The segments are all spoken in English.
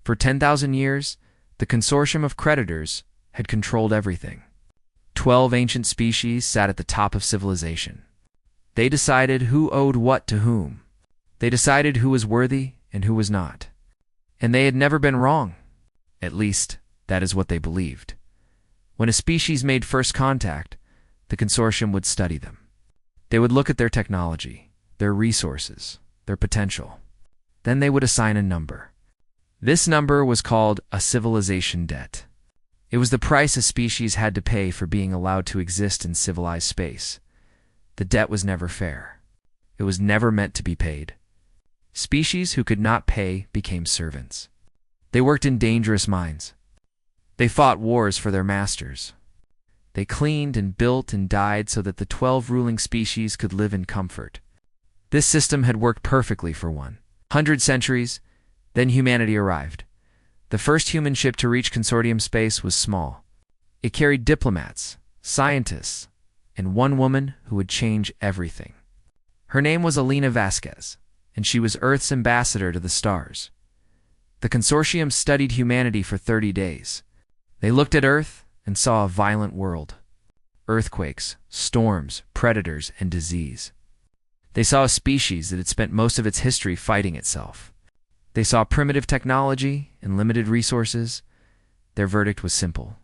For 10,000 years, the consortium of creditors had controlled everything. 12 ancient species sat at the top of civilization. They decided who owed what to whom. They decided who was worthy and who was not. And they had never been wrong. At least, that is what they believed. When a species made first contact, the consortium would study them. They would look at their technology, their resources, their potential. Then they would assign a number. This number was called a civilization debt. It was the price a species had to pay for being allowed to exist in civilized space. The debt was never fair. It was never meant to be paid. Species who could not pay became servants. They worked in dangerous mines. They fought wars for their masters. They cleaned and built and died so that the 12 ruling species could live in comfort. This system had worked perfectly for 100 centuries. Then humanity arrived. The first human ship to reach consortium space was small. It carried diplomats, scientists, and one woman who would change everything. Her name was Alina Vasquez, and she was Earth's ambassador to the stars. The consortium studied humanity for 30 days. They looked at Earth and saw a violent world. Earthquakes, storms, predators, and disease. They saw a species that had spent most of its history fighting itself. They saw primitive technology and limited resources. Their verdict was simple.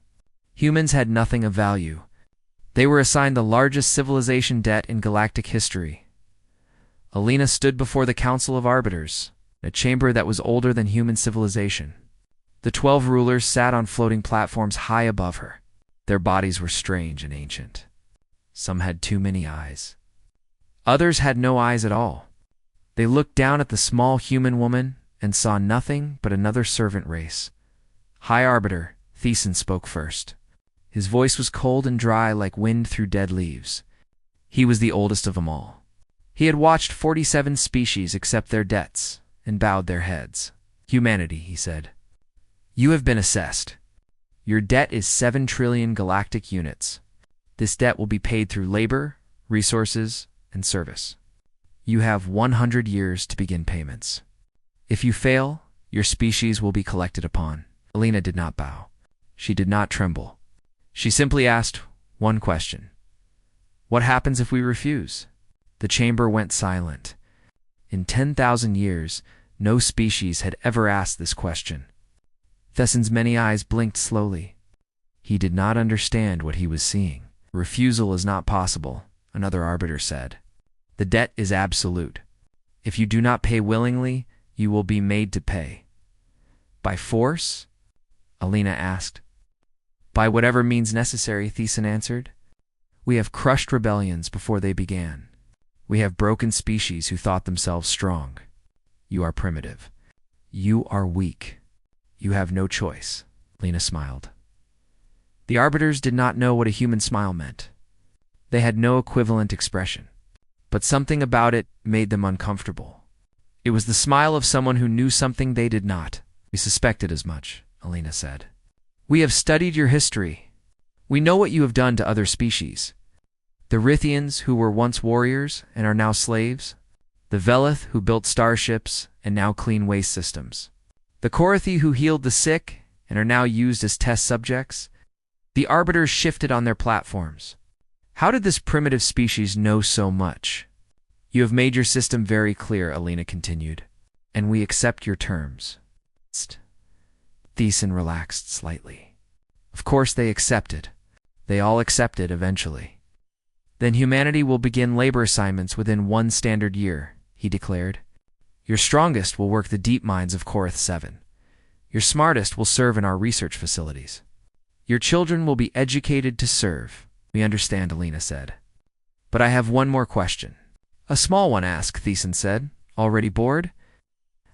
Humans had nothing of value. They were assigned the largest civilization debt in galactic history. Alina stood before the Council of Arbiters, a chamber that was older than human civilization. The 12 rulers sat on floating platforms high above her. Their bodies were strange and ancient. Some had too many eyes. Others had no eyes at all. They looked down at the small human woman and saw nothing but another servant race. High Arbiter, Thesan spoke first. His voice was cold and dry like wind through dead leaves. He was the oldest of them all. He had watched 47 species accept their debts and bowed their heads. Humanity, he said. You have been assessed. Your debt is 7 trillion galactic units. This debt will be paid through labor, resources, and service. You have 100 years to begin payments. If you fail, your species will be collected upon. Alina did not bow. She did not tremble. She simply asked one question. What happens if we refuse? The chamber went silent. In 10,000 years, no species had ever asked this question. Thesan's many eyes blinked slowly. He did not understand what he was seeing. Refusal is not possible, another arbiter said. The debt is absolute. If you do not pay willingly, you will be made to pay. By force? Alina asked. By whatever means necessary, Thesan answered. We have crushed rebellions before they began. We have broken species who thought themselves strong. You are primitive. You are weak. You have no choice. Alina smiled. The arbiters did not know what a human smile meant. They had no equivalent expression. But something about it made them uncomfortable. It was the smile of someone who knew something they did not. We suspected as much, Alina said. We have studied your history. We know what you have done to other species. The Rithians, who were once warriors and are now slaves. The Velith, who built starships and now clean waste systems. The Korathi, who healed the sick and are now used as test subjects. The arbiters shifted on their platforms. How did this primitive species know so much? You have made your system very clear, Alina continued, and we accept your terms. Thesan relaxed slightly. Of course they accepted. They all accepted eventually. Then humanity will begin labor assignments within 1 standard year, he declared. Your strongest will work the deep mines of Korath 7. Your smartest will serve in our research facilities. Your children will be educated to serve. We understand, Alina said. But I have one more question. A small one, asked, Thesan said. Already bored?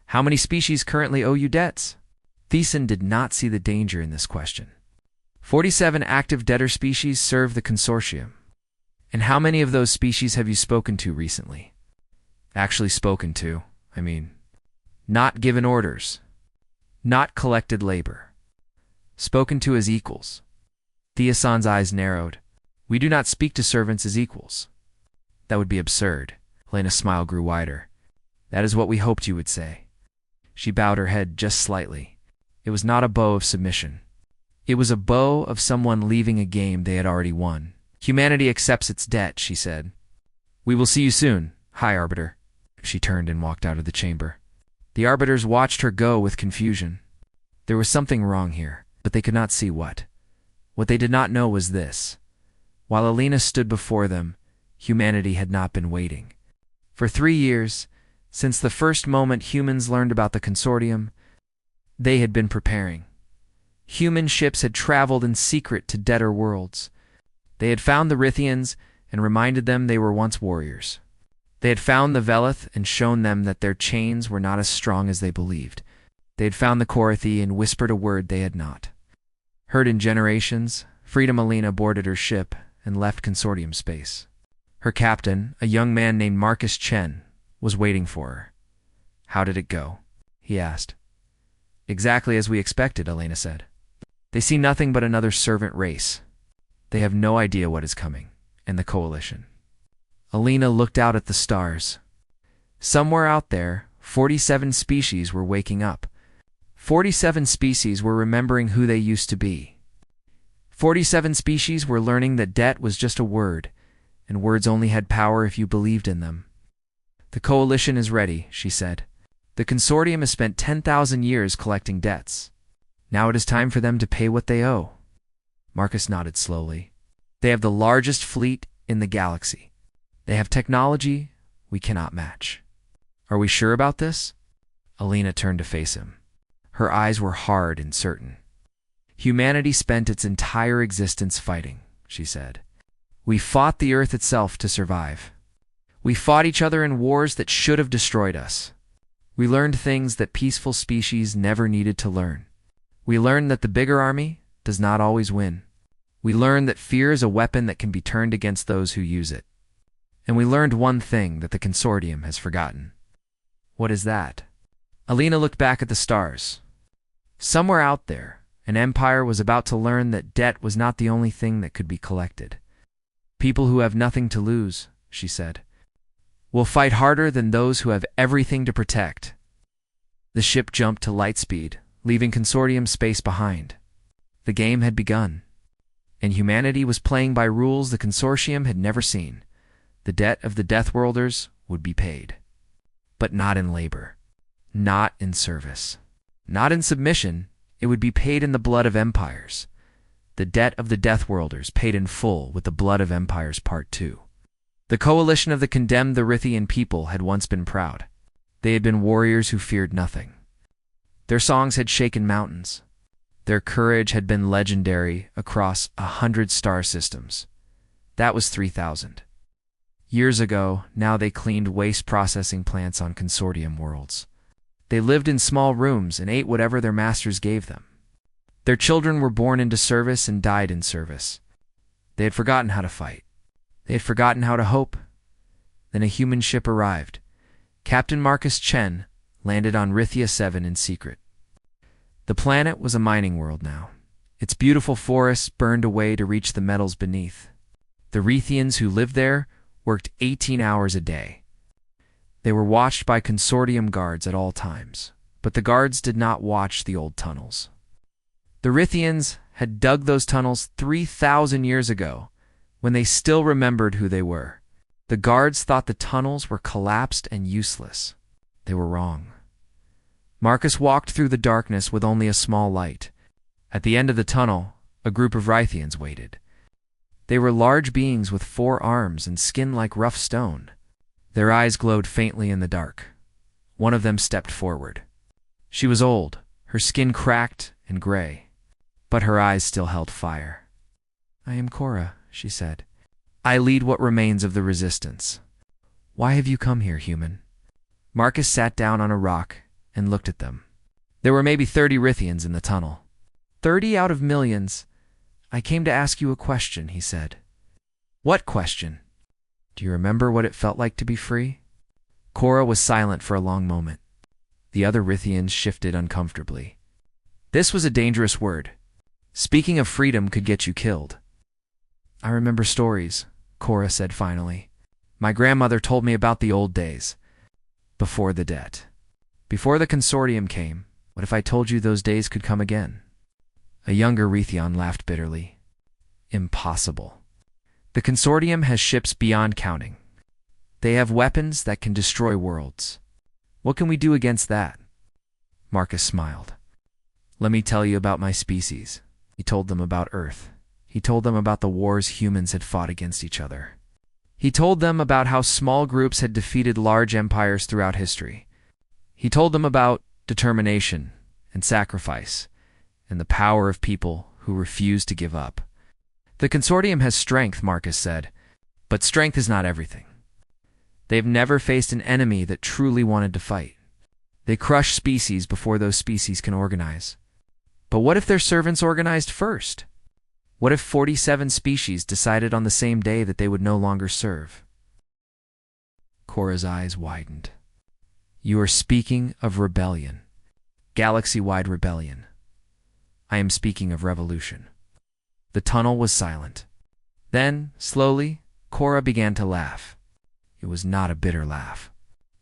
How many species currently owe you debts? Thesan did not see the danger in this question. 47 active debtor species serve the consortium. And how many of those species have you spoken to recently? Actually spoken to, not given orders. Not collected labor. Spoken to as equals. Thesan's eyes narrowed. We do not speak to servants as equals. That would be absurd. Alina's smile grew wider. That is what we hoped you would say. She bowed her head just slightly. It was not a bow of submission. It was a bow of someone leaving a game they had already won. Humanity accepts its debt, she said. We will see you soon, High Arbiter. She turned and walked out of the chamber. The arbiters watched her go with confusion. There was something wrong here, but they could not see what. What they did not know was this. While Alina stood before them, humanity had not been waiting. For 3 years, since the first moment humans learned about the consortium, they had been preparing. Human ships had traveled in secret to deader worlds. They had found the Rithians and reminded them they were once warriors. They had found the Velith and shown them that their chains were not as strong as they believed. They had found the Korathi and whispered a word they had not heard in generations. Freedom Alina boarded her ship and left consortium space. Her captain, a young man named Marcus Chen, was waiting for her. How did it go? He asked. Exactly as we expected, Alina said. They see nothing but another servant race. They have no idea what is coming, and the coalition. Alina looked out at the stars. Somewhere out there, 47 species were waking up. 47 species were remembering who they used to be. 47 species were learning that debt was just a word, and words only had power if you believed in them. The coalition is ready, she said. The consortium has spent 10,000 years collecting debts. Now it is time for them to pay what they owe. Marcus nodded slowly. They have the largest fleet in the galaxy. They have technology we cannot match. Are we sure about this? Alina turned to face him. Her eyes were hard and certain. Humanity spent its entire existence fighting, she said. We fought the Earth itself to survive. We fought each other in wars that should have destroyed us. We learned things that peaceful species never needed to learn. We learned that the bigger army does not always win. We learned that fear is a weapon that can be turned against those who use it. And we learned one thing that the consortium has forgotten. What is that? Alina looked back at the stars. Somewhere out there, an empire was about to learn that debt was not the only thing that could be collected. People who have nothing to lose, she said, will fight harder than those who have everything to protect. The ship jumped to light speed, leaving consortium space behind. The game had begun, and humanity was playing by rules the consortium had never seen. The debt of the Deathworlders would be paid. But not in labor. Not in service. Not in submission. It would be paid in the blood of empires. The debt of the Deathworlders paid in full with the blood of empires Part 2. The coalition of the condemned the Rithian people had once been proud. They had been warriors who feared nothing. Their songs had shaken mountains. Their courage had been legendary across 100 star systems. That was 3,000. Years ago, now they cleaned waste processing plants on consortium worlds. They lived in small rooms and ate whatever their masters gave them. Their children were born into service and died in service. They had forgotten how to fight. They had forgotten how to hope. Then a human ship arrived. Captain Marcus Chen landed on Rithia 7 in secret. The planet was a mining world now. Its beautiful forests burned away to reach the metals beneath. The Rithians who lived there worked 18 hours a day. They were watched by consortium guards at all times, but the guards did not watch the old tunnels. The Rithians had dug those tunnels 3,000 years ago, when they still remembered who they were. The guards thought the tunnels were collapsed and useless. They were wrong. Marcus walked through the darkness with only a small light. At the end of the tunnel, a group of Rithians waited. They were large beings with 4 arms and skin like rough stone. Their eyes glowed faintly in the dark. One of them stepped forward. She was old, her skin cracked and gray, but her eyes still held fire. I am Cora, she said. I lead what remains of the resistance. Why have you come here, human? Marcus sat down on a rock and looked at them. There were maybe 30 Rithians in the tunnel. 30 out of millions. I came to ask you a question, he said. What question? Do you remember what it felt like to be free? Cora was silent for a long moment. The other Rithians shifted uncomfortably. This was a dangerous word. Speaking of freedom could get you killed. I remember stories, Cora said finally. My grandmother told me about the old days. Before the debt. Before the consortium came, What if I told you those days could come again? A younger Raytheon laughed bitterly. Impossible. The consortium has ships beyond counting. They have weapons that can destroy worlds. What can we do against that? Marcus smiled. Let me tell you about my species. He told them about Earth. He told them about the wars humans had fought against each other. He told them about how small groups had defeated large empires throughout history. He told them about determination and sacrifice and the power of people who refuse to give up. The consortium has strength, Marcus said, but strength is not everything. They've never faced an enemy that truly wanted to fight. They crush species before those species can organize. But what if their servants organized first? What if 47 species decided on the same day that they would no longer serve? Cora's eyes widened. You are speaking of rebellion. Galaxy-wide rebellion. I am speaking of revolution. The tunnel was silent. Then, slowly, Cora began to laugh. It was not a bitter laugh.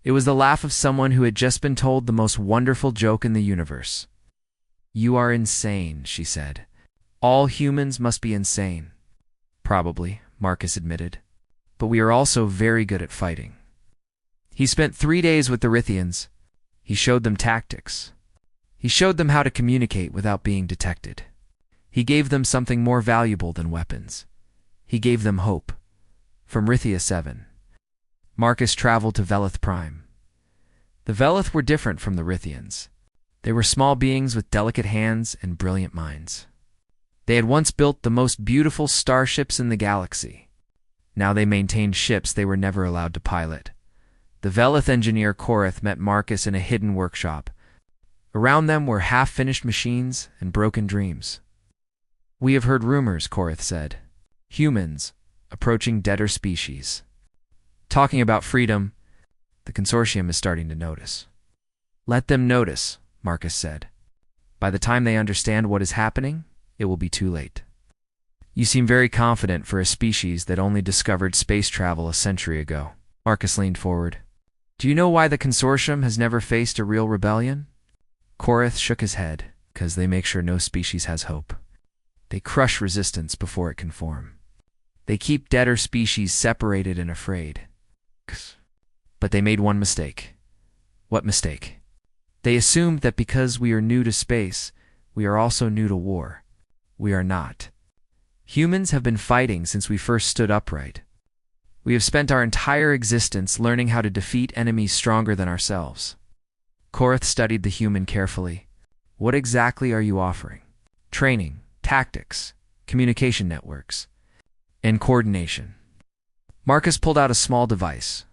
It was the laugh of someone who had just been told the most wonderful joke in the universe. You are insane, she said. All humans must be insane. Probably, Marcus admitted. But we are also very good at fighting. He spent 3 days with the Rithians. He showed them tactics. He showed them how to communicate without being detected. He gave them something more valuable than weapons. He gave them hope. From Rithia 7. Marcus traveled to Velith Prime. The Velith were different from the Rithians. They were small beings with delicate hands and brilliant minds. They had once built the most beautiful starships in the galaxy. Now they maintained ships they were never allowed to pilot. The Velith engineer Korath met Marcus in a hidden workshop. Around them were half-finished machines and broken dreams. We have heard rumors, Korath said. Humans, approaching deader species. Talking about freedom, the consortium is starting to notice. Let them notice, Marcus said. By the time they understand what is happening, it will be too late. You seem very confident for a species that only discovered space travel a century ago. Marcus leaned forward. Do you know why the consortium has never faced a real rebellion? Korath shook his head, because they make sure no species has hope. They crush resistance before it can form. They keep deader species separated and afraid. But they made one mistake. What mistake? They assumed that because we are new to space, we are also new to war. We are not. Humans have been fighting since we first stood upright. We have spent our entire existence learning how to defeat enemies stronger than ourselves. Korath studied the human carefully. What exactly are you offering? Training, tactics, communication networks, and coordination. Marcus pulled out a small device.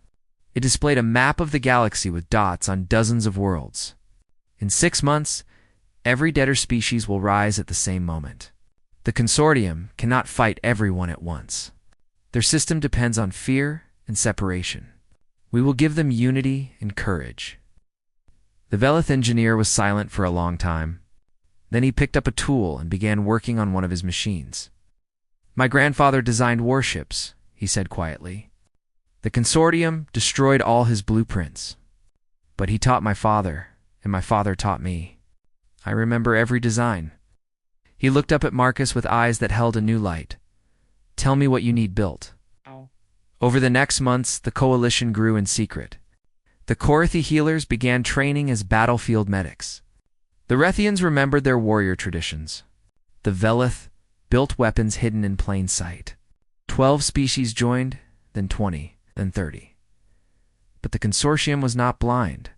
It displayed a map of the galaxy with dots on dozens of worlds. In 6 months, every deader species will rise at the same moment. The consortium cannot fight everyone at once. Their system depends on fear and separation. We will give them unity and courage. The Velith engineer was silent for a long time. Then he picked up a tool and began working on one of his machines. My grandfather designed warships, he said quietly. The consortium destroyed all his blueprints. But he taught my father, and my father taught me. I remember every design. He looked up at Marcus with eyes that held a new light. Tell me what you need built. Over the next months, the coalition grew in secret. The Korathi healers began training as battlefield medics. The Rethians remembered their warrior traditions. The Velith built weapons hidden in plain sight. 12 species joined, then 20, then 30. But the consortium was not blind.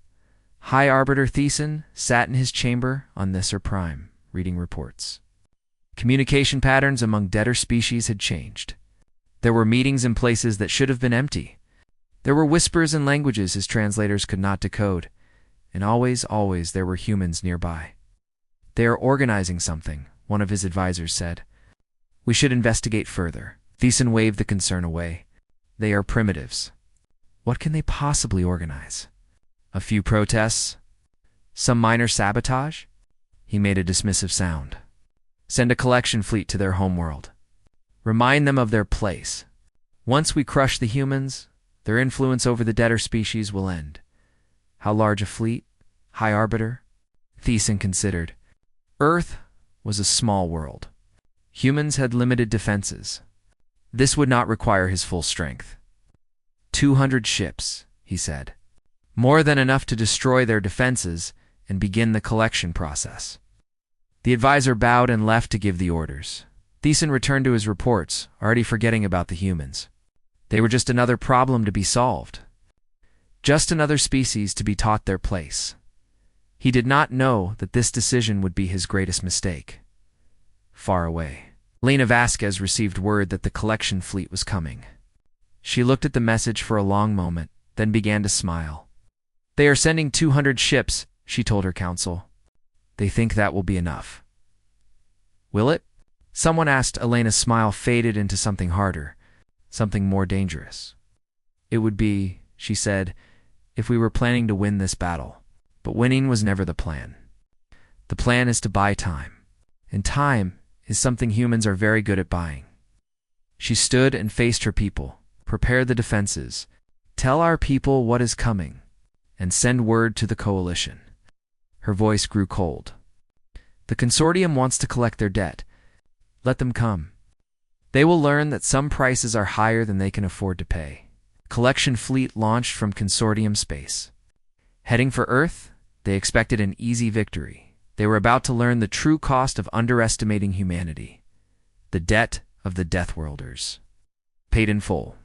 High Arbiter Thiessen sat in his chamber on Nisser Prime, reading reports. Communication patterns among deader species had changed. There were meetings in places that should have been empty. There were whispers in languages his translators could not decode. And always, always there were humans nearby. They are organizing something, one of his advisors said. We should investigate further. Thiessen waved the concern away. They are primitives. What can they possibly organize? A few protests? Some minor sabotage? He made a dismissive sound. Send a collection fleet to their homeworld. Remind them of their place. Once we crush the humans, their influence over the deader species will end. How large a fleet? High Arbiter? Thiessen considered. Earth was a small world. Humans had limited defenses. This would not require his full strength. 200 ships, he said. More than enough to destroy their defenses and begin the collection process. The advisor bowed and left to give the orders. Thiessen returned to his reports, already forgetting about the humans. They were just another problem to be solved. Just another species to be taught their place. He did not know that this decision would be his greatest mistake. Far away, Lena Vasquez received word that the collection fleet was coming. She looked at the message for a long moment, then began to smile. They are sending 200 ships, she told her council. They think that will be enough. Will it? Someone asked. Elena's smile faded into something harder, something more dangerous. It would be, she said, if we were planning to win this battle. But winning was never the plan. The plan is to buy time. And time is something humans are very good at buying. She stood and faced her people. Prepare the defenses. Tell our people what is coming. And send word to the coalition. Her voice grew cold. The consortium wants to collect their debt. Let them come. They will learn that some prices are higher than they can afford to pay. Collection fleet launched from consortium space. Heading for Earth, they expected an easy victory. They were about to learn the true cost of underestimating humanity. The debt of the Deathworlders. Paid in full.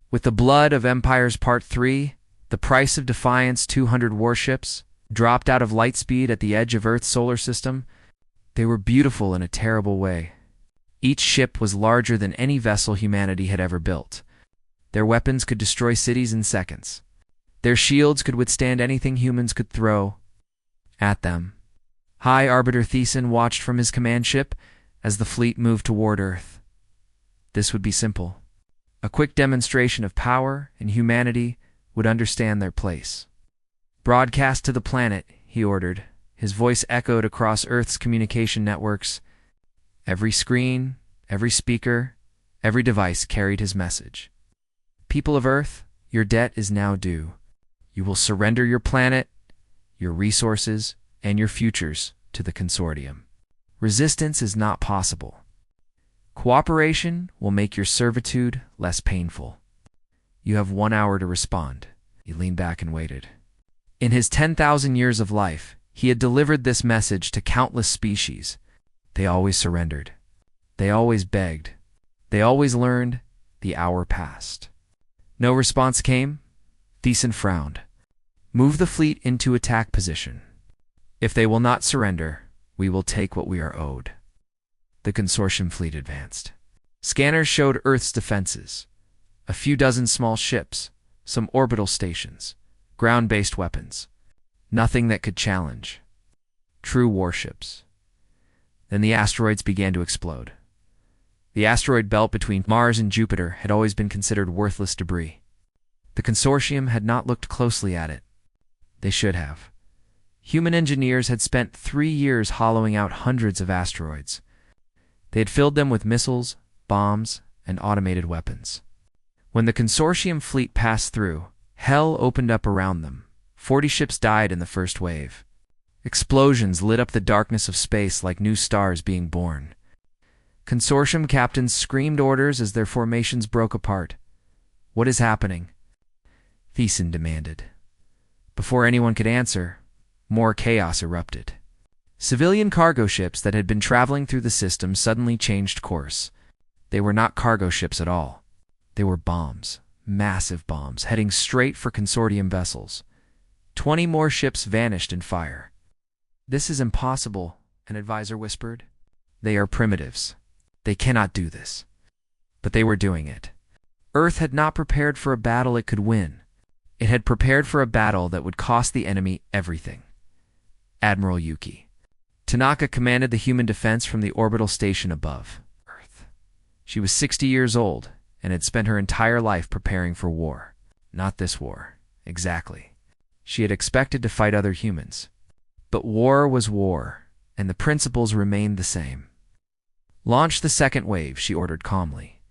With the blood of Empires Part 3, the price of Defiance 200 warships, dropped out of light speed at the edge of Earth's solar system, they were beautiful in a terrible way. Each ship was larger than any vessel humanity had ever built. Their weapons could destroy cities in seconds. Their shields could withstand anything humans could throw at them. High Arbiter Thiessen watched from his command ship as the fleet moved toward Earth. This would be simple. A quick demonstration of power, and humanity would understand their place. Broadcast to the planet, he ordered. His voice echoed across Earth's communication networks. Every screen, every speaker, every device carried his message. People of Earth, your debt is now due. You will surrender your planet, your resources, and your futures to the consortium. Resistance is not possible. Cooperation will make your servitude less painful. You have 1 hour to respond. He leaned back and waited. In his 10,000 years of life, he had delivered this message to countless species. They always surrendered. They always begged. They always learned. The hour passed. No response came. Thiessen frowned. Move the fleet into attack position. If they will not surrender, we will take what we are owed. The consortium fleet advanced. Scanners showed Earth's defenses. A few dozen small ships, some orbital stations, ground-based weapons. Nothing that could challenge. True warships. Then the asteroids began to explode. The asteroid belt between Mars and Jupiter had always been considered worthless debris. The consortium had not looked closely at it. They should have. Human engineers had spent 3 years hollowing out hundreds of asteroids. They had filled them with missiles, bombs, and automated weapons. When the consortium fleet passed through, hell opened up around them. 40 ships died in the first wave. Explosions lit up the darkness of space like new stars being born. Consortium captains screamed orders as their formations broke apart. What is happening? Thiessen demanded. Before anyone could answer, more chaos erupted. Civilian cargo ships that had been traveling through the system suddenly changed course. They were not cargo ships at all. They were bombs, massive bombs, heading straight for consortium vessels. 20 more ships vanished in fire. This is impossible, an advisor whispered. They are primitives. They cannot do this. But they were doing it. Earth had not prepared for a battle it could win. It had prepared for a battle that would cost the enemy everything. Admiral Yuki. Tanaka commanded the human defense from the orbital station above Earth. She was 60 years old and had spent her entire life preparing for war. Not this war, exactly. She had expected to fight other humans. But war was war, and the principles remained the same. Launch the second wave, she ordered calmly.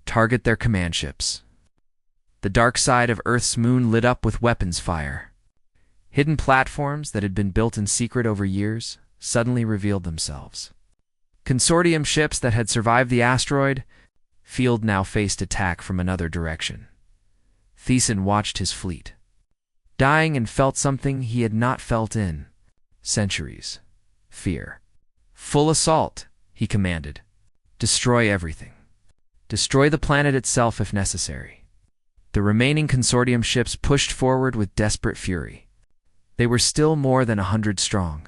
Target their command ships. The dark side of Earth's moon lit up with weapons fire. Hidden platforms that had been built in secret over years suddenly revealed themselves. Consortium ships that had survived the asteroid field now faced attack from another direction. Thiessen watched his fleet, dying, and felt something he had not felt in centuries: fear. "Full assault," he commanded. "Destroy everything. Destroy the planet itself if necessary." The remaining consortium ships pushed forward with desperate fury. They were still more than 100 strong.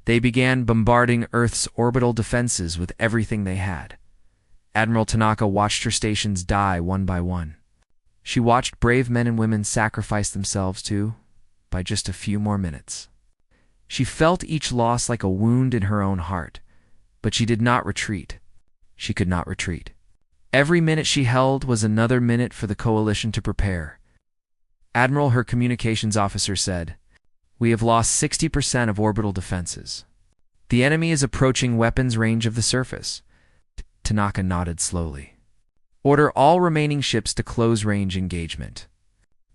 They began bombarding Earth's orbital defenses with everything they had. Admiral Tanaka watched her stations die one by one. She watched brave men and women sacrifice themselves too, by just a few more minutes. She felt each loss like a wound in her own heart, but she did not retreat. She could not retreat. Every minute she held was another minute for the coalition to prepare. "Admiral," her communications officer said, "we have lost 60% of orbital defenses. The enemy is approaching weapons range of the surface." Tanaka nodded slowly. "Order all remaining ships to close-range engagement.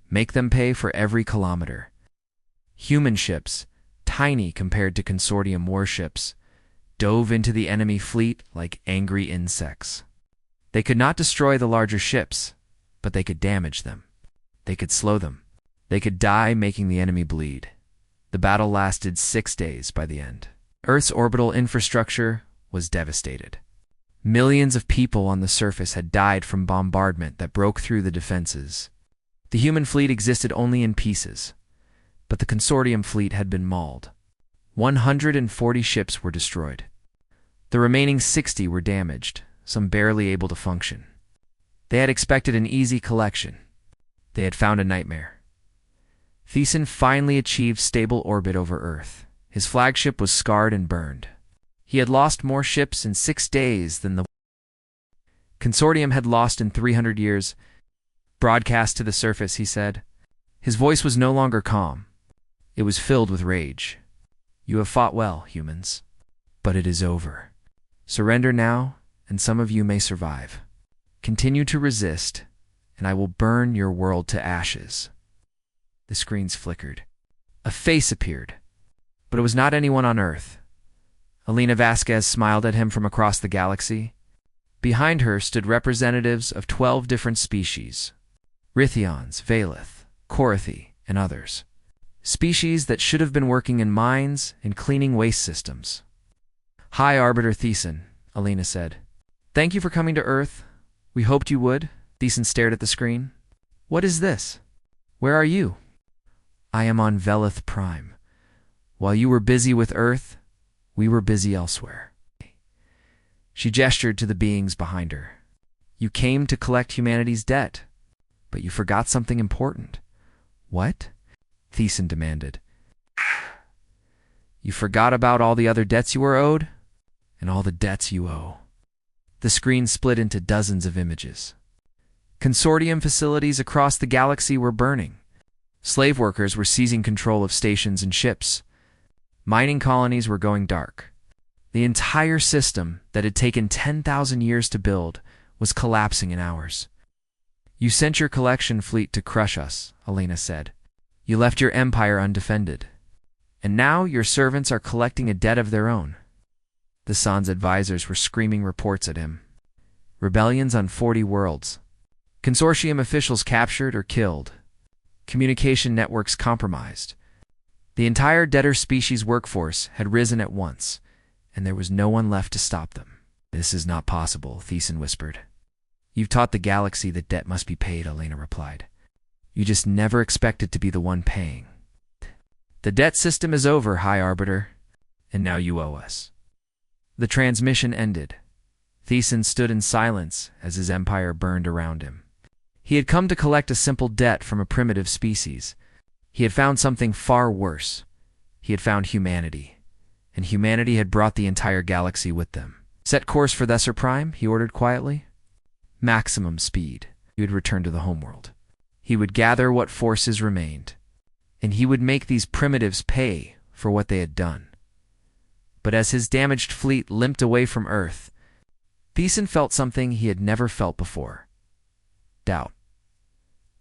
Make them pay for every kilometer." Human ships, tiny compared to consortium warships, dove into the enemy fleet like angry insects. They could not destroy the larger ships, but they could damage them. They could slow them. They could die, making the enemy bleed. The battle lasted 6 days by the end. Earth's orbital infrastructure was devastated. Millions of people on the surface had died from bombardment that broke through the defenses. The human fleet existed only in pieces, but the consortium fleet had been mauled. 140 ships were destroyed. The remaining 60 were damaged, some barely able to function. They had expected an easy collection. They had found a nightmare. Thiessen finally achieved stable orbit over Earth. His flagship was scarred and burned. He had lost more ships in 6 days than the consortium had lost in 300 years. "Broadcast to the surface," he said. His voice was no longer calm. It was filled with rage. "You have fought well, humans, but it is over. Surrender now, and some of you may survive. Continue to resist, and I will burn your world to ashes." The screens flickered. A face appeared, but it was not anyone on Earth. Elena Vasquez smiled at him from across the galaxy. Behind her stood representatives of 12 different species: Rithons, Valeth, Korathi, and others. Species that should have been working in mines and cleaning waste systems. "Hi, Arbiter Thiessen," Elena said. "Thank you for coming to Earth. We hoped you would." Thiessen stared at the screen. "What is this? Where are you?" "I am on Velith Prime. While you were busy with Earth, we were busy elsewhere." She gestured to the beings behind her. "You came to collect humanity's debt, but you forgot something important." "What?" Thiessen demanded. "You forgot about all the other debts you were owed, and all the debts you owe." The screen split into dozens of images. Consortium facilities across the galaxy were burning. Slave workers were seizing control of stations and ships. Mining colonies were going dark. The entire system that had taken 10,000 years to build was collapsing in hours. "You sent your collection fleet to crush us," Elena said. "You left your empire undefended. And now your servants are collecting a debt of their own." The San's advisors were screaming reports at him. Rebellions on 40 worlds. Consortium officials captured or killed. Communication networks compromised. The entire debtor species workforce had risen at once, and there was no one left to stop them. "This is not possible," Thiessen whispered. "You've taught the galaxy that debt must be paid," Elena replied. "You just never expected to be the one paying. The debt system is over, High Arbiter, and now you owe us." The transmission ended. Thiessen stood in silence as his empire burned around him. He had come to collect a simple debt from a primitive species. He had found something far worse. He had found humanity, and humanity had brought the entire galaxy with them. "Set course for Thesser Prime," he ordered quietly. Maximum speed. He would return to the homeworld. He would gather what forces remained, and he would make these primitives pay for what they had done. But as his damaged fleet limped away from Earth, Thiessen felt something he had never felt before: doubt.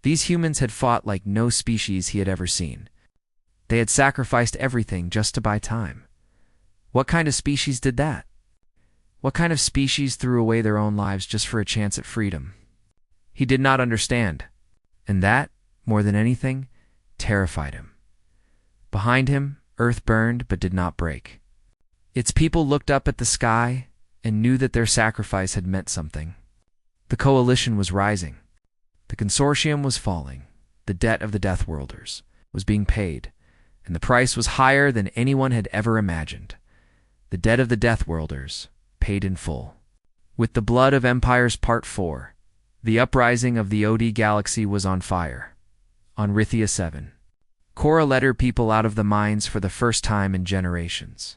These humans had fought like no species he had ever seen. They had sacrificed everything just to buy time. What kind of species did that? What kind of species threw away their own lives just for a chance at freedom? He did not understand, and that, more than anything, terrified him. Behind him, Earth burned but did not break. Its people looked up at the sky and knew that their sacrifice had meant something. The coalition was rising. The consortium was falling. The debt of the Deathworlders was being paid, and the price was higher than anyone had ever imagined. The debt of the Deathworlders, paid in full. With the blood of empires Part 4, the uprising of the OD galaxy was on fire. On Rithia 7, Cora led her people out of the mines for the first time in generations.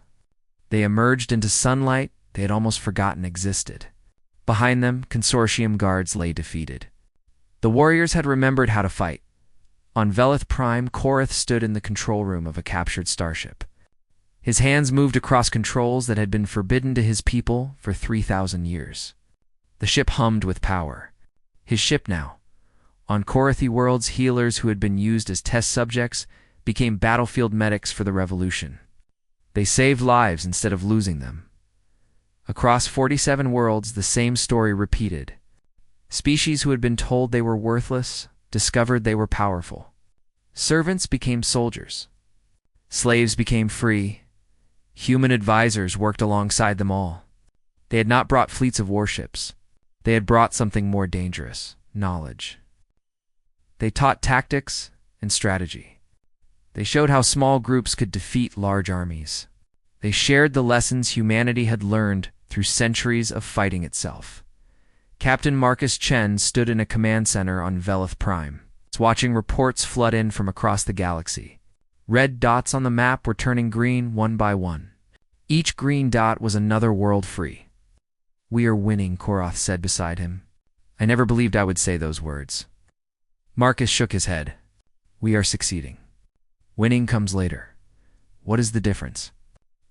They emerged into sunlight they had almost forgotten existed. Behind them, consortium guards lay defeated. The warriors had remembered how to fight. On Velith Prime, Korath stood in the control room of a captured starship. His hands moved across controls that had been forbidden to his people for 3,000 years. The ship hummed with power. His ship now. On Korathi worlds, healers who had been used as test subjects became battlefield medics for the revolution. They saved lives instead of losing them. Across 47 worlds, the same story repeated. Species who had been told they were worthless discovered they were powerful. Servants became soldiers. Slaves became free. Human advisors worked alongside them all. They had not brought fleets of warships. They had brought something more dangerous, knowledge. They taught tactics and strategy. They showed how small groups could defeat large armies. They shared the lessons humanity had learned through centuries of fighting itself. Captain Marcus Chen stood in a command center on Velith Prime, watching reports flood in from across the galaxy. Red dots on the map were turning green one by one. Each green dot was another world free. "We are winning," Korath said beside him. "I never believed I would say those words." Marcus shook his head. "We are succeeding. Winning comes later. What is the difference?"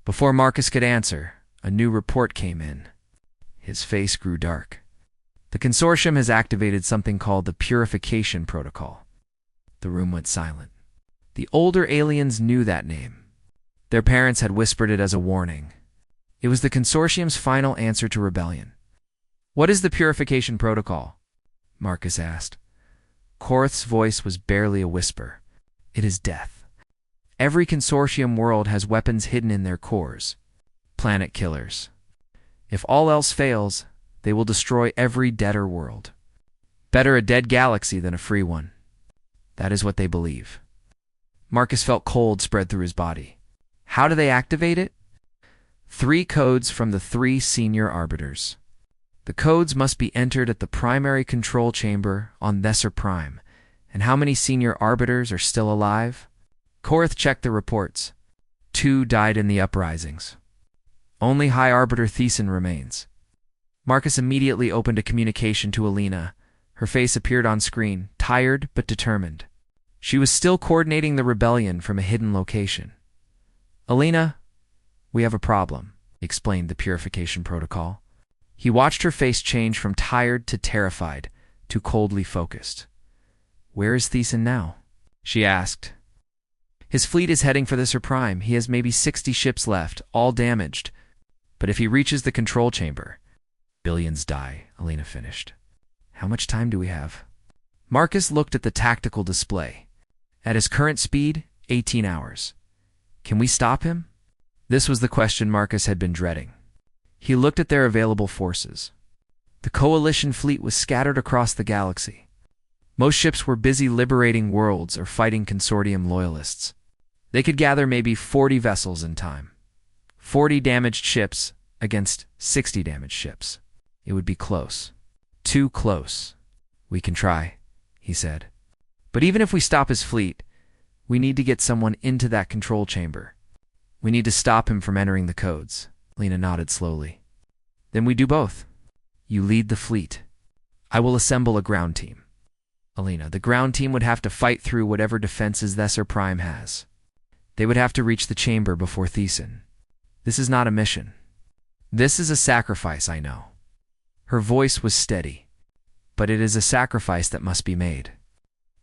Before Marcus could answer, a new report came in. His face grew dark. "The consortium has activated something called the Purification Protocol." The room went silent. The older aliens knew that name. Their parents had whispered it as a warning. It was the consortium's final answer to rebellion. "What is the Purification Protocol?" Marcus asked. Korath's voice was barely a whisper. "It is death. Every consortium world has weapons hidden in their cores. Planet killers. If all else fails, they will destroy every deader world. Better a dead galaxy than a free one. That is what they believe." Marcus felt cold spread through his body. How do they activate it? 3 codes from the 3 senior arbiters. The codes must be entered at the primary control chamber on Thesser Prime. And how many senior arbiters are still alive? Korath checked the reports. 2 died in the uprisings. Only High Arbiter Thiessen remains. Marcus immediately opened a communication to Alina. Her face appeared on screen, tired but determined. She was still coordinating the rebellion from a hidden location. "Alina, we have a problem," explained the Purification Protocol. He watched her face change from tired to terrified, to coldly focused. "Where is Thiessen now?" she asked. "His fleet is heading for Thesser Prime. He has maybe 60 ships left, all damaged. But if he reaches the control chamber..." "Billions die," Alina finished. "How much time do we have?" Marcus looked at the tactical display. At his current speed, 18 hours. Can we stop him? This was the question Marcus had been dreading. He looked at their available forces. The coalition fleet was scattered across the galaxy. Most ships were busy liberating worlds or fighting consortium loyalists. They could gather maybe 40 vessels in time. 40 damaged ships against 60 damaged ships. It would be close. Too close. "We can try," he said. "But even if we stop his fleet, we need to get someone into that control chamber. We need to stop him from entering the codes." Lena nodded slowly. "Then we do both. You lead the fleet. I will assemble a ground team." "Alina, the ground team would have to fight through whatever defenses Thesser Prime has. They would have to reach the chamber before Thiessen. This is not a mission. This is a sacrifice, I know." Her voice was steady. "But it is a sacrifice that must be made.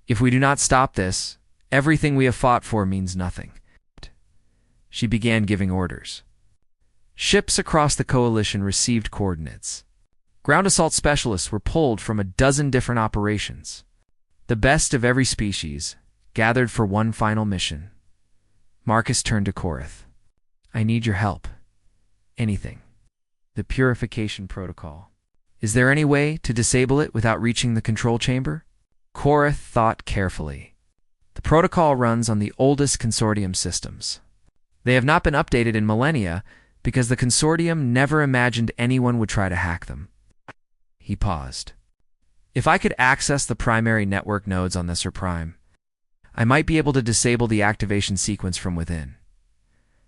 If we do not stop this, Everything we have fought for means nothing. She began giving orders. Ships across the coalition received coordinates. Ground assault specialists were pulled from a dozen different operations. The best of every species gathered for one final mission. Marcus turned to Korath. I need your help. Anything. The purification protocol. Is there any way to disable it without reaching the control chamber? Korath thought carefully. The protocol runs on the oldest consortium systems. They have not been updated in millennia because the consortium never imagined anyone would try to hack them. He paused. If I could access the primary network nodes on Thesser Prime, I might be able to disable the activation sequence from within.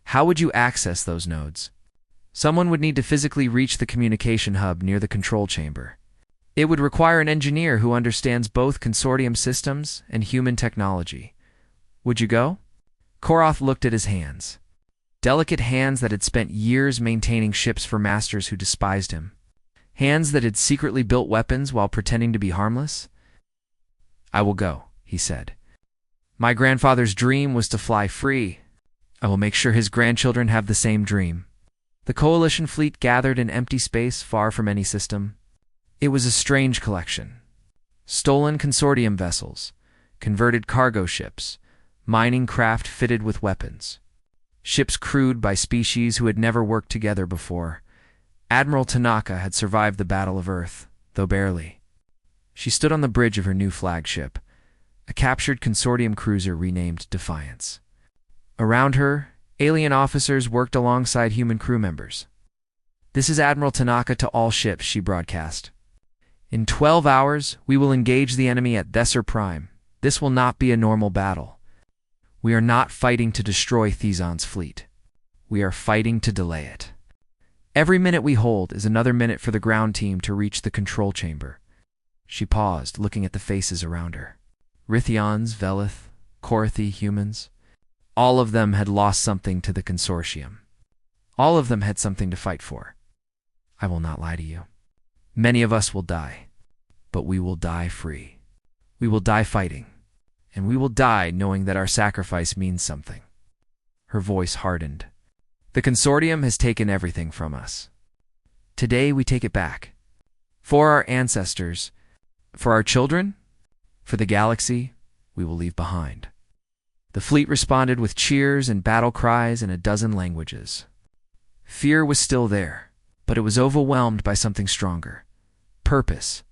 How would you access those nodes? Someone would need to physically reach the communication hub near the control chamber. It would require an engineer who understands both consortium systems and human technology. Would you go? Korath looked at his hands. Delicate hands that had spent years maintaining ships for masters who despised him. Hands that had secretly built weapons while pretending to be harmless. I will go, he said. My grandfather's dream was to fly free. I will make sure his grandchildren have the same dream. The Coalition fleet gathered in empty space far from any system. It was a strange collection. Stolen consortium vessels, converted cargo ships, mining craft fitted with weapons. Ships crewed by species who had never worked together before. Admiral Tanaka had survived the Battle of Earth, though barely. She stood on the bridge of her new flagship, a captured consortium cruiser renamed Defiance. Around her, alien officers worked alongside human crew members. This is Admiral Tanaka to all ships, she broadcast. In 12 hours, we will engage the enemy at Thesser Prime. This will not be a normal battle. We are not fighting to destroy Theson's fleet. We are fighting to delay it. Every minute we hold is another minute for the ground team to reach the control chamber. She paused, looking at the faces around her. Rithians, Velith, Korathi humans. All of them had lost something to the consortium. All of them had something to fight for. I will not lie to you. Many of us will die, but we will die free. We will die fighting, and we will die knowing that our sacrifice means something. Her voice hardened. The consortium has taken everything from us. Today we take it back. For our ancestors, for our children, for the galaxy, we will leave behind. The fleet responded with cheers and battle cries in a dozen languages. Fear was still there, but it was overwhelmed by something stronger. Purpose.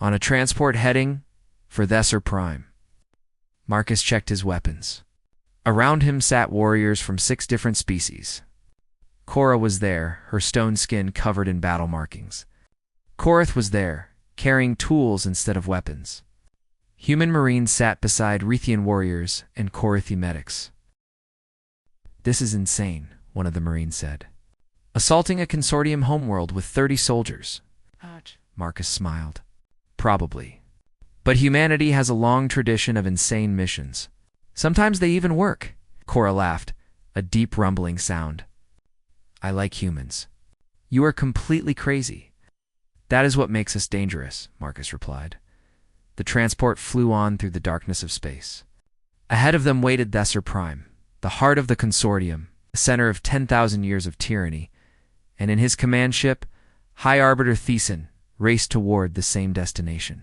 On a transport heading for Thesser Prime. Marcus checked his weapons. Around him sat warriors from 6 different species. Cora was there, her stone skin covered in battle markings. Korath was there, carrying tools instead of weapons. Human Marines sat beside Rethian warriors and Korathi medics. This is insane, one of the Marines said. Assaulting a consortium homeworld with 30 soldiers. Marcus smiled. Probably. But humanity has a long tradition of insane missions. Sometimes they even work. Cora laughed, a deep rumbling sound. I like humans. You are completely crazy. That is what makes us dangerous, Marcus replied. The transport flew on through the darkness of space. Ahead of them waited Thesser Prime, the heart of the consortium, the center of 10,000 years of tyranny, and in his command ship, High Arbiter Thesan raced toward the same destination.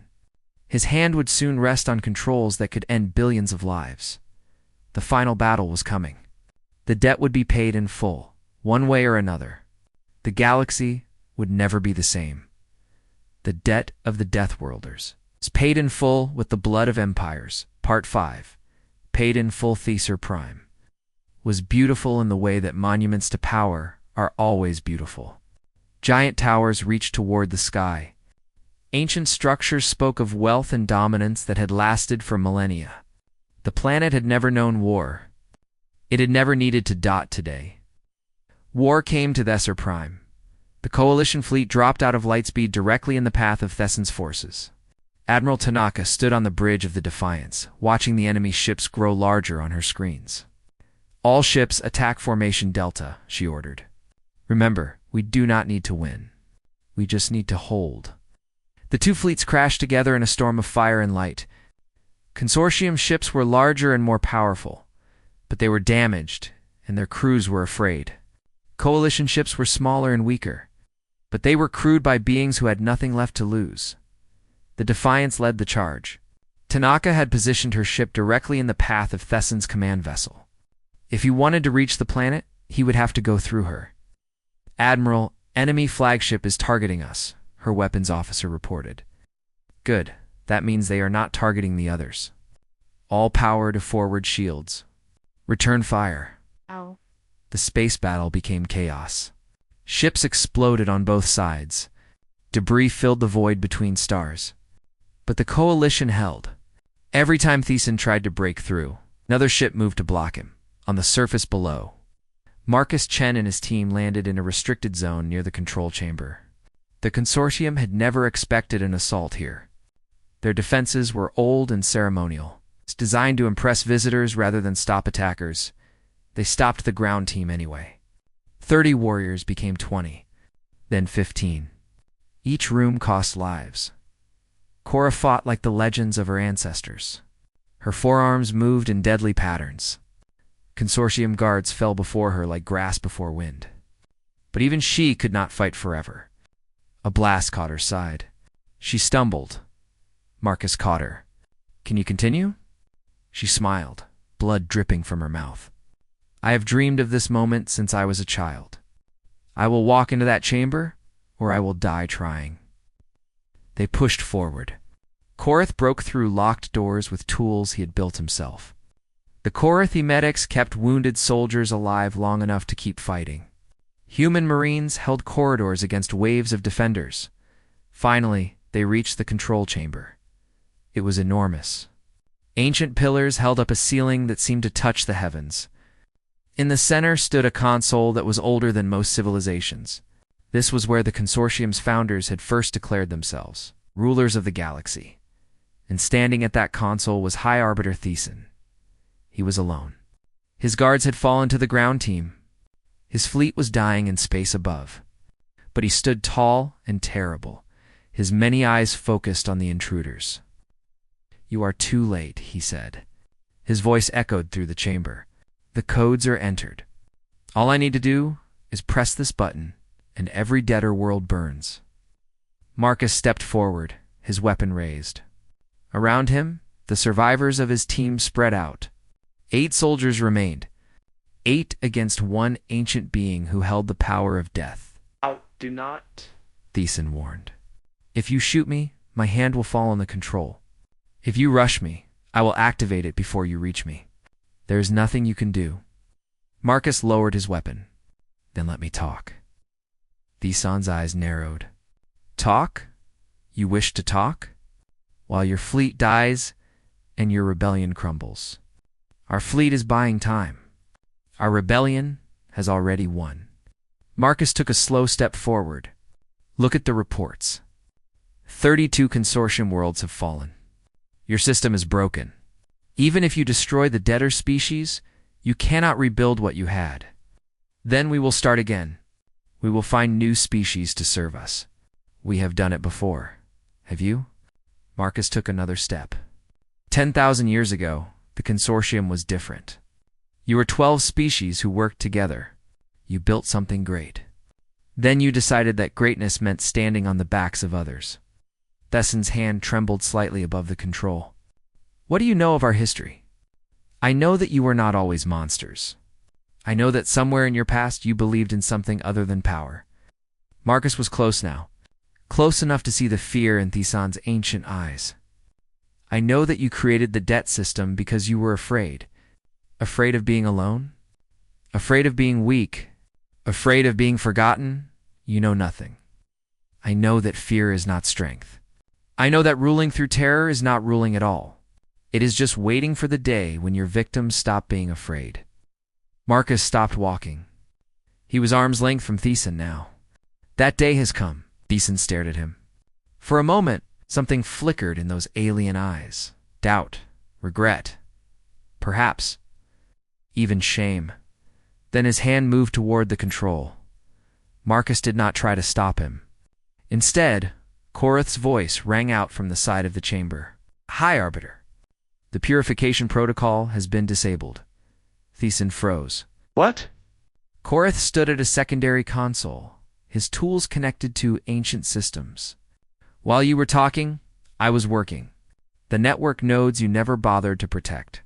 His hand would soon rest on controls that could end billions of lives. The final battle was coming. The debt would be paid in full, one way or another. The galaxy would never be the same. The debt of the Deathworlders. Paid in full with the blood of empires. Part 5. Paid in full. Thesser Prime was beautiful in the way that monuments to power are always beautiful. Giant towers reached toward the sky. Ancient structures spoke of wealth and dominance that had lasted for millennia. The planet had never known war. It had never needed to dot today. War came to Thesser Prime. The Coalition fleet dropped out of lightspeed directly in the path of Theson's forces. Admiral Tanaka stood on the bridge of the Defiance, watching the enemy ships grow larger on her screens. All ships attack formation Delta, she ordered. Remember, we do not need to win. We just need to hold. The two fleets crashed together in a storm of fire and light. Consortium ships were larger and more powerful, but they were damaged, and their crews were afraid. Coalition ships were smaller and weaker, but they were crewed by beings who had nothing left to lose. The Defiance led the charge. Tanaka had positioned her ship directly in the path of Theson's command vessel. If he wanted to reach the planet, he would have to go through her. "Admiral, enemy flagship is targeting us," her weapons officer reported. "Good. That means they are not targeting the others. All power to forward shields. Return fire." Ow. The space battle became chaos. Ships exploded on both sides. Debris filled the void between stars. But the coalition held. Every time Theson tried to break through, another ship moved to block him, on the surface below. Marcus Chen and his team landed in a restricted zone near the control chamber. The consortium had never expected an assault here. Their defenses were old and ceremonial, designed to impress visitors rather than stop attackers. They stopped the ground team anyway. 30 warriors became 20, then 15. Each room cost lives. Cora fought like the legends of her ancestors. Her forearms moved in deadly patterns. Consortium guards fell before her like grass before wind. But even she could not fight forever. A blast caught her side. She stumbled. Marcus caught her. "Can you continue?" She smiled, blood dripping from her mouth. "I have dreamed of this moment since I was a child. I will walk into that chamber, or I will die trying." They pushed forward. Korath broke through locked doors with tools he had built himself. The Korathi medics kept wounded soldiers alive long enough to keep fighting. Human marines held corridors against waves of defenders. Finally, they reached the control chamber. It was enormous. Ancient pillars held up a ceiling that seemed to touch the heavens. In the center stood a console that was older than most civilizations. This was where the consortium's founders had first declared themselves, rulers of the galaxy. And standing at that console was High Arbiter Theson. He was alone. His guards had fallen to the ground team. His fleet was dying in space above. But he stood tall and terrible, his many eyes focused on the intruders. "You are too late," he said. His voice echoed through the chamber. "The codes are entered. All I need to do is press this button, and every debtor world burns." Marcus stepped forward, his weapon raised. Around him, the survivors of his team spread out. 8 soldiers remained. 8 against one ancient being who held the power of death. Do not. Theson warned. "If you shoot me, my hand will fall on the control. If you rush me, I will activate it before you reach me. There is nothing you can do." Marcus lowered his weapon. "Then let me talk." Theson's eyes narrowed. "Talk? You wish to talk? While your fleet dies and your rebellion crumbles. Our fleet is buying time. Our rebellion has already won." Marcus took a slow step forward. "Look at the reports. 32 consortium worlds have fallen. Your system is broken. Even if you destroy the debtor species, you cannot rebuild what you had. Then we will start again. We will find new species to serve us. We have done it before. Have you?" Marcus took another step. 10,000 years ago, the consortium was different. You were 12 species who worked together. You built something great. Then you decided that greatness meant standing on the backs of others. Theson's hand trembled slightly above the control. "What do you know of our history? I know that you were not always monsters. I know that somewhere in your past you believed in something other than power." Marcus was close now, close enough to see the fear in Theson's ancient eyes. "I know that you created the debt system because you were afraid. Afraid of being alone? Afraid of being weak? Afraid of being forgotten? You know nothing. I know that fear is not strength. I know that ruling through terror is not ruling at all. It is just waiting for the day when your victims stop being afraid." Marcus stopped walking. He was arm's length from Theson now. "That day has come." Theson stared at him. For a moment, something flickered in those alien eyes. Doubt, regret, perhaps even shame. Then his hand moved toward the control. Marcus did not try to stop him. Instead, Korath's voice rang out from the side of the chamber. "High Arbiter, The purification protocol has been disabled. Thiessen froze. What? Korath stood at a secondary console, his tools connected to ancient systems. While you were talking, I was working. The network nodes you never bothered to protect.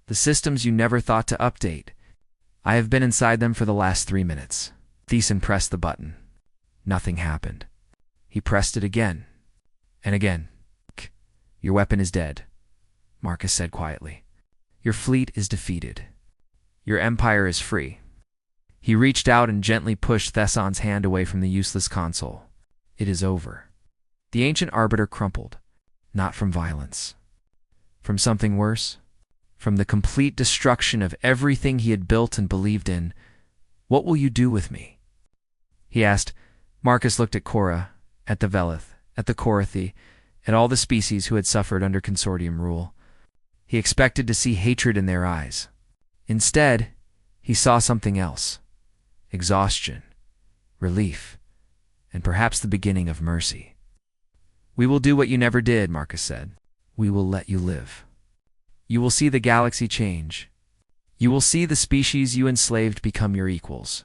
The systems you never thought to update. I have been inside them for the last 3 minutes. Thiessen pressed the button. Nothing happened. He pressed it again. And again. Your weapon is dead, Marcus said quietly. Your fleet is defeated. Your empire is free. He reached out and gently pushed Thesson's hand away from the useless console. It is over. The ancient arbiter crumpled. Not from violence. From something worse. From the complete destruction of everything he had built and believed in. What will you do with me? He asked. Marcus looked at Cora, at the Velith, at the Korathi, at all the species who had suffered under consortium rule. He expected to see hatred in their eyes. Instead, he saw something else. Exhaustion, relief, and perhaps the beginning of mercy. We will do what you never did, Marcus said. We will let you live. You will see the galaxy change. You will see the species you enslaved become your equals.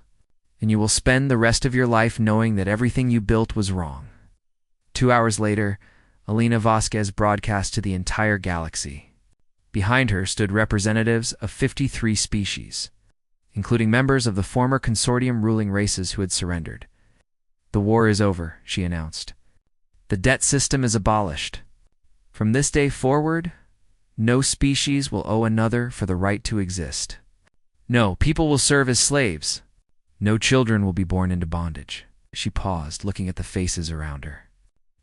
And you will spend the rest of your life knowing that everything you built was wrong. 2 hours later, Alina Vasquez broadcast to the entire galaxy. Behind her stood representatives of 53 species, including members of the former consortium ruling races who had surrendered. The war is over, she announced. The debt system is abolished. From this day forward, no species will owe another for the right to exist. No, people will serve as slaves. No children will be born into bondage. She paused, looking at the faces around her.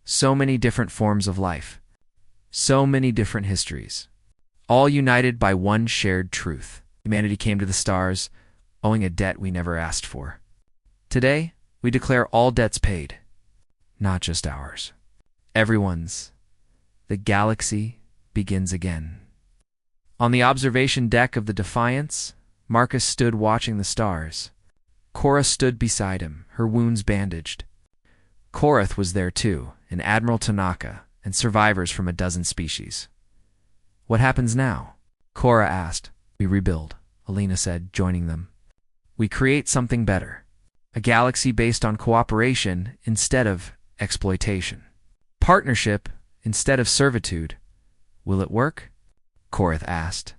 So many different forms of life. So many different histories. All united by one shared truth. Humanity came to the stars, owing a debt we never asked for. Today, we declare all debts paid. Not just ours. Everyone's. The galaxy begins again. On the observation deck of the Defiance, Marcus stood watching the stars. Cora stood beside him, her wounds bandaged. Korath was there too, and Admiral Tanaka, and survivors from a dozen species. What happens now? Cora asked. We rebuild, Alina said, joining them. We create something better. A galaxy based on cooperation instead of exploitation. Partnership instead of servitude. Will it work? Korath asked.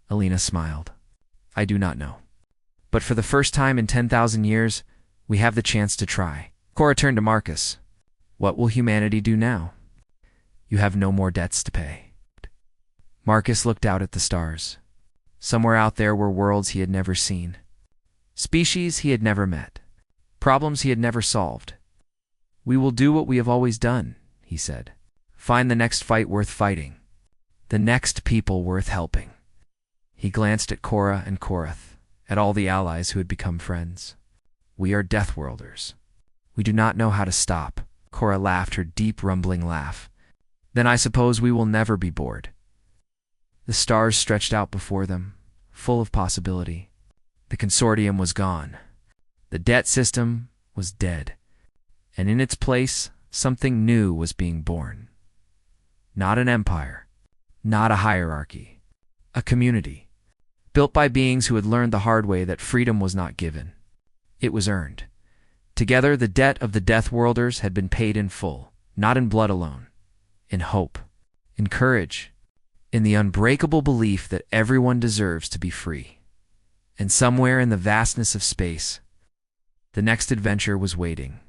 Alina smiled. I do not know. But for the first time in 10,000 years, we have the chance to try. Cora turned to Marcus. What will humanity do now? You have no more debts to pay. Marcus looked out at the stars. Somewhere out there were worlds he had never seen. Species he had never met. Problems he had never solved. We will do what we have always done, he said. Find the next fight worth fighting. The next people worth helping. He glanced at Cora and Korath, at all the allies who had become friends. We are Deathworlders. We do not know how to stop. Cora laughed her deep, rumbling laugh. Then I suppose we will never be bored. The stars stretched out before them, full of possibility. The consortium was gone. The debt system was dead. And in its place, something new was being born. Not an empire. Not a hierarchy. A community. Built by beings who had learned the hard way that freedom was not given. It was earned. Together, the debt of the Deathworlders had been paid in full, not in blood alone. In hope. In courage. In the unbreakable belief that everyone deserves to be free. And somewhere in the vastness of space, the next adventure was waiting.